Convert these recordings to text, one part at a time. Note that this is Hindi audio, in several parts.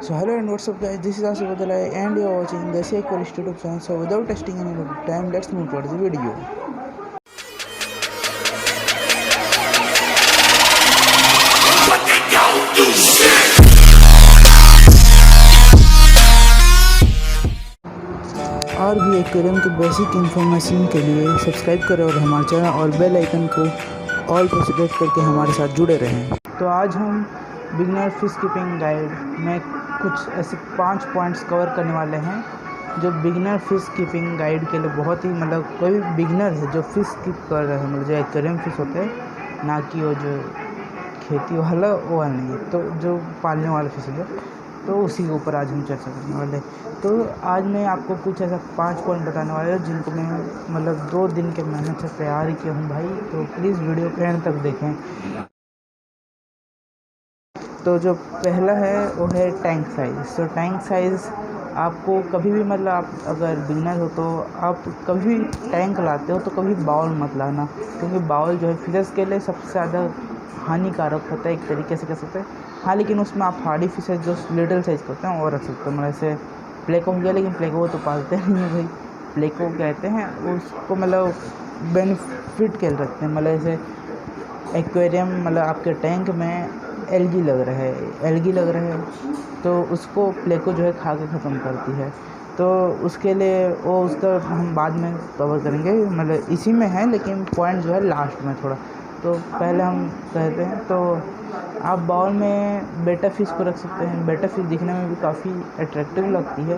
So hello and what's up guys, this is Asif Badalai and you are watching the Safe Forest YouTube channel. So without wasting any time, let's move towards the video. और भी एक्वेरियम की बेसिक इन्फॉर्मेशन के लिए सब्सक्राइब करें और हमारे चैनल और बेल आइकन को ऑल पर सेलेक्ट करके हमारे साथ जुड़े रहें। तो आज हम बिगनर फिश कीपिंग गाइड में कुछ ऐसे 5 पॉइंट्स कवर करने वाले हैं जो बिगनर फिश कीपिंग गाइड के लिए बहुत ही कोई भी बिगनर है जो फिश कीप कर रहे हैं, जो एक्वेरियम फिश होते हैं, ना कि वो जो खेती वाला वो नहीं है, तो जो पालने वाला फिश है तो उसी के ऊपर आज हम चर्चा करने वाले हैं। तो आज मैं आपको कुछ ऐसा 5 पॉइंट बताने वाला हूँ जिनको मैं 2 दिन के मेहनत से तैयार किया हूँ भाई, तो प्लीज़ वीडियो के एंड तक देखें। तो जो पहला है वो है टैंक साइज़। तो टैंक साइज़ आपको कभी भी आप अगर बिगनर हो तो आप कभी भी टैंक लाते हो तो कभी बाउल मत लाना, क्योंकि बाउल जो है फिशेस के लिए सबसे ज़्यादा हानिकारक होता है एक तरीके से कह सकते हैं। हाँ, लेकिन उसमें आप हार्डी फिशेस जो लिटिल साइज़ करते हैं वो रख सकते हो, ऐसे प्लेको हो गया, लेकिन प्लेको तो पालते नहीं हैं भाई, प्लेको कहते हैं उसको, बेनिफिट के रखते हैं, ऐसे एक्वेरियम आपके टैंक में एल्गी लग रहा है तो उसको प्लेको जो है खा के ख़त्म करती है। तो उसके लिए वो उसका हम बाद में कवर करेंगे, इसी में है, लेकिन पॉइंट जो है लास्ट में थोड़ा। तो पहले हम कहते हैं तो आप बाउल में बेटा फिश को रख सकते हैं। बेटा फिश दिखने में भी काफ़ी अट्रैक्टिव लगती है।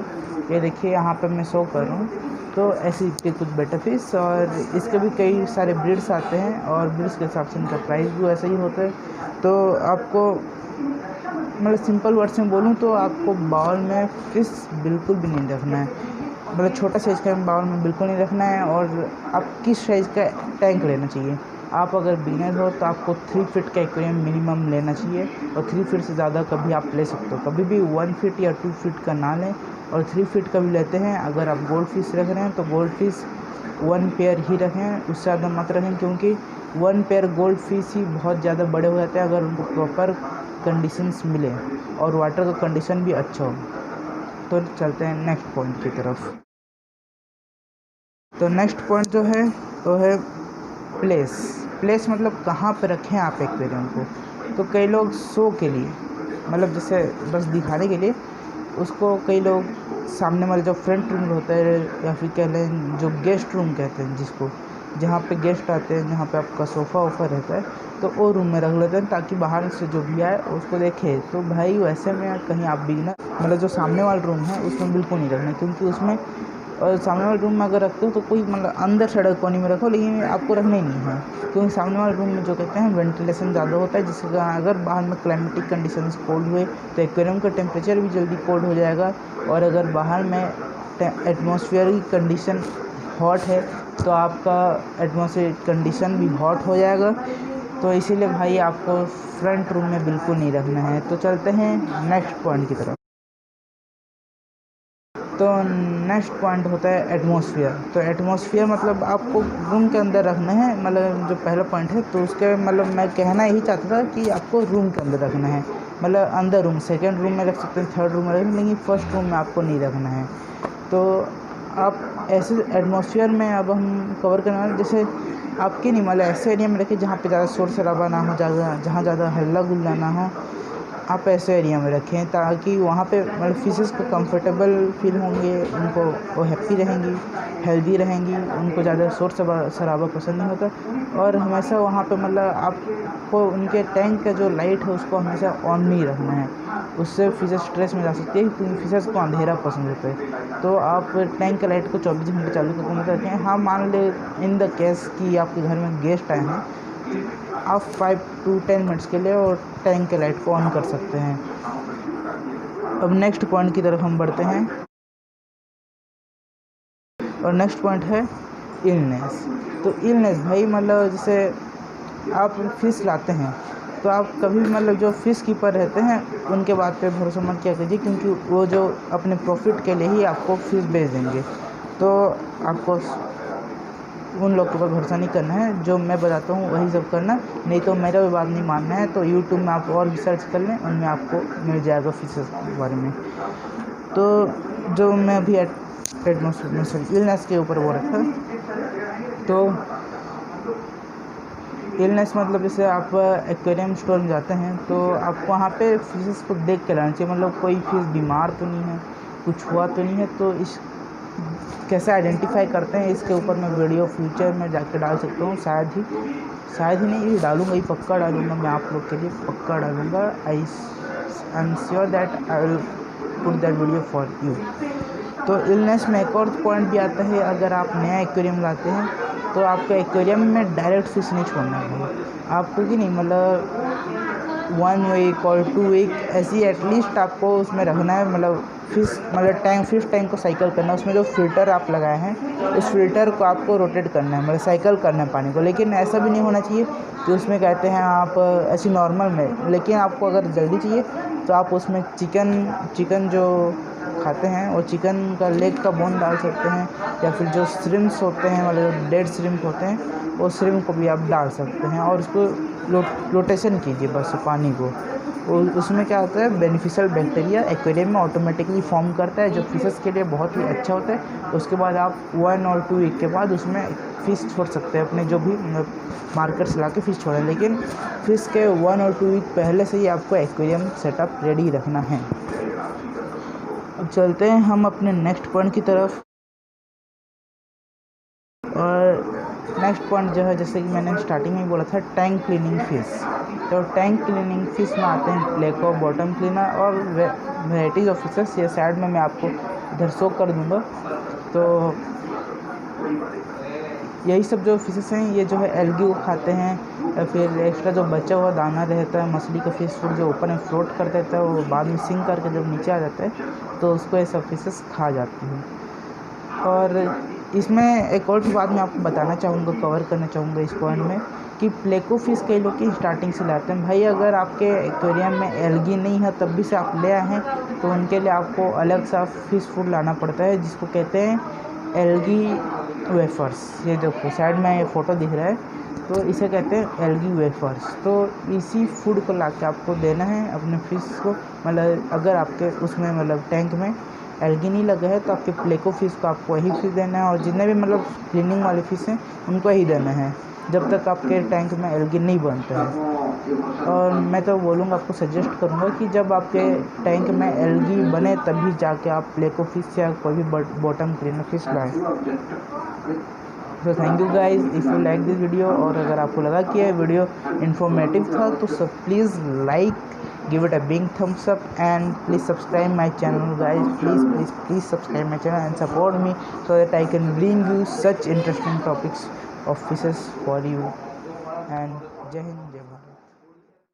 ये देखिए यहाँ पे मैं शो कर रहा हूँ, तो ऐसी दिखती कुछ बेटा फिश, और इसके भी कई सारे ब्रीड्स आते हैं और ब्रीड्स के हिसाब से इनका प्राइस भी ऐसा ही होता है। तो आपको सिंपल वर्ड्स में बोलूँ तो आपको बाउल में फिश बिल्कुल भी नहीं रखना है, छोटा साइज़ का बाउल में बिल्कुल नहीं रखना है। और आप किस साइज़ का टैंक लेना चाहिए, आप अगर बिगिनर हो तो आपको 3 फीट का एक्वेरियम मिनिमम लेना चाहिए, और 3 फीट से ज़्यादा कभी आप ले सकते हो, कभी भी 1 फीट या 2 फीट का ना लें, और 3 फीट का भी लेते हैं। अगर आप गोल्ड फिश रख रहे हैं तो गोल्ड फिश 1 पेयर ही रखें, उससे ज़्यादा मत रखें, क्योंकि 1 पेयर गोल्ड फिश ही बहुत ज़्यादा बड़े हो जाते हैं अगर उनको प्रॉपर कंडीशंस मिले और वाटर का कंडीशन भी अच्छा हो। तो चलते हैं नेक्स्ट पॉइंट की तरफ। तो नेक्स्ट पॉइंट जो है वो है प्लेस कहाँ पे रखें आप एक्वेरियम को। तो कई लोग शो के लिए, जैसे बस दिखाने के लिए, उसको कई लोग सामने वाले जो फ्रंट रूम होता है, या फिर कह लें जो गेस्ट रूम कहते हैं जिसको, जहाँ पे गेस्ट आते हैं, जहाँ पे आपका सोफ़ा वोफ़ा रहता है, तो वो रूम में रख लेते हैं ताकि बाहर से जो भी आए उसको देखे। तो भाई वैसे में कहीं आप बिगनर जो सामने वाला रूम है उसमें बिल्कुल नहीं रखना, क्योंकि उसमें और सामने वाले रूम में अगर रखते हो तो कोई अंदर सड़क कोने में रखो, लेकिन आपको रखना ही नहीं है, क्योंकि सामने वाले रूम में जो कहते हैं वेंटिलेशन ज़्यादा होता है, जिसके कारण अगर बाहर में क्लाइमेटिक कंडीशंस कोल्ड हुए तो एक्वेरियम का टेम्परेचर भी जल्दी कोल्ड हो जाएगा, और अगर बाहर में एटमॉस्फेयर की कंडीशन हॉट है तो आपका एटमॉस्फेयर कंडीशन भी हॉट हो जाएगा। तो इसीलिए भाई आपको फ्रंट रूम में बिल्कुल नहीं रखना है। तो चलते हैं नेक्स्ट पॉइंट की तरफ। तो नेक्स्ट पॉइंट होता है एटमॉस्फेयर। तो एटमॉस्फेयर आपको रूम के अंदर रखना है, जो पहला पॉइंट है, तो उसके मैं कहना यही चाहता था कि आपको रूम के अंदर रखना है, अंदर रूम, सेकंड रूम में रख सकते हैं, थर्ड रूम में रख, लेकिन फर्स्ट रूम में आपको नहीं रखना है। तो आप ऐसे एटमॉस्फेयर में अब हम कवर करने वाले, जैसे आपके नहीं ऐसे एरिया में रखें जहाँ पे ज़्यादा शोर शराबा ना हो, जहाँ ज़्यादा हल्ला गुल्ला ना हो, आप ऐसे एरिया में रखें ताकि वहाँ पे फिशेस को कंफर्टेबल फील होंगे, उनको वो हैप्पी रहेंगी, हेल्दी रहेंगी, उनको ज़्यादा शोर शराबा पसंद नहीं होता। और हमेशा वहाँ पे आपको उनके टैंक का जो लाइट है उसको हमेशा ऑन नहीं रखना है, उससे फिशेस स्ट्रेस में जा सकती है, क्योंकि फिशेस को अंधेरा पसंद होता है। तो आप टैंक का लाइट को 24 घंटे चालू करके मत रखें। हाँ, मान ले इन द केस कि आपके घर में गेस्ट आए हैं, आप 5 to 10 मिनट्स के लिए और टैंक के लाइट को ऑन कर सकते हैं। अब नेक्स्ट पॉइंट की तरफ हम बढ़ते हैं, और नेक्स्ट पॉइंट है इलनेस। तो इलनेस भाई जैसे आप फिश लाते हैं तो आप कभी भी जो फ़िश कीपर रहते हैं उनके बात पे भरोसा मत किया कीजिए, क्योंकि वो जो अपने प्रॉफिट के लिए ही आपको फ़िश बेच देंगे। तो आपको उन लोग के ऊपर भरोसा नहीं करना है, जो मैं बताता हूँ वही सब करना, नहीं तो मेरा भी बात नहीं मानना है। तो यूट्यूब में आप और भी सर्च कर लें, उनमें आपको मिल जाएगा फिशेस के बारे में। तो जो मैं अभी इलनेस के ऊपर बोल रहा था, तो इलनेस मतलब जैसे आप एक्वेरियम स्टोर में जाते हैं तो आपको वहाँ पे फिशेस को देख के लाना चाहिए, मतलब कोई फिश बीमार तो नहीं है, कुछ हुआ तो नहीं है। तो इस कैसे आइडेंटिफाई करते हैं, इसके ऊपर मैं वीडियो फ्यूचर में जाके डाल सकता हूँ, शायद ही नहीं, ये डालूँगा, ही पक्का डालूँगा, मैं आप लोग के लिए पक्का डालूँगा। I am sure that I will put that video for you. तो इलनेस में एक और पॉइंट भी आता है, अगर आप नया एक्वेरियम लाते हैं तो आपको एक्वेरियम में डायरेक्ट फिश नहीं छोड़ना है आपको, कि नहीं, मतलब 1 वीक और 2 वीक ऐसी एटलीस्ट आपको उसमें रखना है, मतलब फिश टैंक को साइकिल करना है। उसमें जो फ़िल्टर आप लगाए हैं उस फिल्टर को आपको रोटेट करना है, मतलब साइकिल करना है पानी को। लेकिन ऐसा भी नहीं होना चाहिए कि उसमें कहते हैं आप ऐसी नॉर्मल में, लेकिन आपको अगर जल्दी चाहिए तो आप उसमें चिकन जो खाते हैं और चिकन का लेग का बोन डाल सकते हैं, या फिर जो श्रिम्प्स होते हैं, मतलब डेड श्रिम्प होते हैं, वो श्रिम्प को भी आप डाल सकते हैं और उसको रोटेशन कीजिए बस पानी को। उसमें क्या होता है, बेनिफिशियल बैक्टीरिया एक्वेरियम में ऑटोमेटिकली फॉर्म करता है, जो फिशेस के लिए बहुत ही अच्छा होता है। उसके बाद आप 1 और 2 वीक के बाद उसमें फ़िश छोड़ सकते हैं, अपने जो भी मार्कर से ला के फ़िश छोड़ें। लेकिन फ़िश के 1 और 2 वीक पहले से ही आपको एक्वेरियम सेटअप रेडी रखना है। अब चलते हैं हम अपने नेक्स्ट पॉइंट की तरफ। और नेक्स्ट पॉइंट जो है, जैसे कि मैंने स्टार्टिंग में बोला था, टैंक क्लीनिंग फिश। तो टैंक क्लीनिंग फिश में आते हैं प्लेको, बॉटम क्लीनर और वेराइटीज़ ऑफ फिशेस। ये साइड में मैं आपको इधर शो कर दूंगा। तो यही सब जो फिशेस हैं, ये जो है एल्गी को खाते हैं, या फिर एक्स्ट्रा जो बचा हुआ दाना रहता है मछली का फिश फूड जो ऊपर में फ्लोट कर देता है, वो बाद में सिंक करके जब नीचे आ जाता है तो उसको ये सब फिशेस खा जाती हैं। और इसमें एक और भी बात मैं आपको बताना चाहूँगा, कवर करना चाहूँगा इस पॉइंट में, कि प्लेको फिश कई लोग की स्टार्टिंग से लाते हैं। भाई अगर आपके एक्वेरियम में एल्गी नहीं है तब भी से आप ले आए हैं तो उनके लिए आपको अलग सा फिश फूड लाना पड़ता है, जिसको कहते हैं एल्गी वेफर्स। ये देखो साइड में ये फ़ोटो दिख रहा है, तो इसे कहते हैं एल्गी वेफर्स। तो इसी फूड को ला के आपको देना है अपने फिश को, मतलब अगर आपके उसमें मतलब टैंक में एल्गी नहीं लगा है तो आपके प्लेको फिश को आपको वही फिश देना है, और जितने भी मतलब क्लीनिंग वाले फिश हैं उनको ही देना है जब तक आपके टैंक में एल्गी नहीं बनता है। और मैं तो बोलूँगा, आपको सजेस्ट करूँगा कि जब आपके टैंक में एल्गी बने तभी जाके आप प्लेको फिश या कोई भी बॉटम क्लीनर फिश लाएँ। तो thank you guys, if you like this video. और अगर आपको लगा कि ये वीडियो इन्फॉर्मेटिव था तो सब please like, give it a big thumbs up, and please subscribe my channel guys. Please subscribe my channel and support me so that I can bring you such interesting topics of fishes for you. And Jai Hind, Jai Bharat.